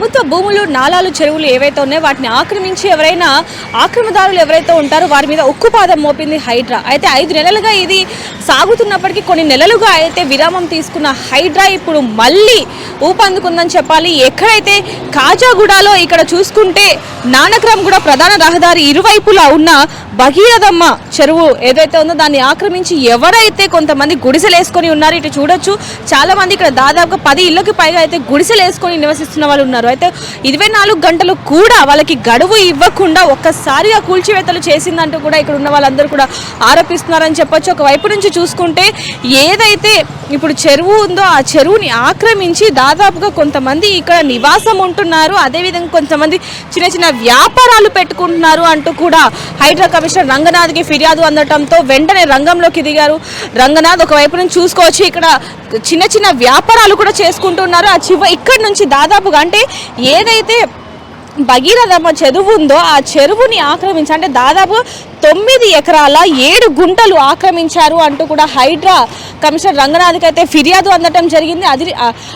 ప్రభుత్వ భూములు, నాలాలు, చెరువులు ఏవైతే ఉన్నాయో వాటిని ఆక్రమించి ఎవరైనా ఆక్రమణదారులు ఎవరైతే ఉంటారో వారి మీద ఉక్కుపాదం మోపింది హైడ్రా. అయితే 5 నెలలుగా ఇది సాగుతున్నప్పటికీ కొన్ని నెలలుగా అయితే విరామం తీసుకున్న హైడ్రా ఇప్పుడు మళ్ళీ ఊపందుకుందని చెప్పాలి. ఎక్కడైతే కాజాగూడలో ఇక్కడ చూసుకుంటే నానక్రామ్గూడ ప్రధాన రహదారి ఇరువైపులా ఉన్న భగీరథమ్మ చెరువు ఏదైతే ఉందో దాన్ని ఆక్రమించి ఎవరైతే కొంతమంది గుడిసెలు వేసుకొని ఉన్నారు. ఇటు చూడొచ్చు చాలా మంది ఇక్కడ దాదాపుగా 10 ఇళ్ళకి పైగా అయితే గుడిసెలు వేసుకొని నివసిస్తున్న వాళ్ళు ఉన్నారు. అయితే 24 గంటలు కూడా వాళ్ళకి గడువు ఇవ్వకుండా ఒక్కసారిగా కూల్చివేతలు చేసిందంటూ కూడా ఇక్కడ ఉన్న వాళ్ళందరూ కూడా ఆరోపిస్తున్నారని చెప్పొచ్చు. ఒకవైపు నుంచి చూసుకుంటే ఏదైతే ఇప్పుడు చెరువు ఉందో ఆ చెరువుని ఆక్రమించి దాదాపుగా కొంతమంది ఇక్కడ నివాసం ఉంటున్నారు. అదేవిధంగా కొంతమంది చిన్న చిన్న వ్యాపారాలు పెట్టుకుంటున్నారు అంటూ కూడా హైడ్రా కమిషనర్ రంగనాథ్కి ఫిర్యాదు అందటంతో వెంటనే రంగంలోకి దిగారు. రంగనాథ్ ఒకవైపు నుంచి చూసుకోవచ్చు ఇక్కడ చిన్న చిన్న వ్యాపారాలు కూడా చేసుకుంటున్నారు. ఇక్కడ నుంచి దాదాపుగా అంటే ఏదైతే భగీరథమ్మ చెరువు ఉందో ఆ చెరువుని ఆక్రమించి అంటే దాదాపు 9 ఎకరాల 7 గుంటలు ఆక్రమించారు అంటూ కూడా హైడ్రా కమిషనర్ రంగనాథ్కి అయితే ఫిర్యాదు అందటం జరిగింది.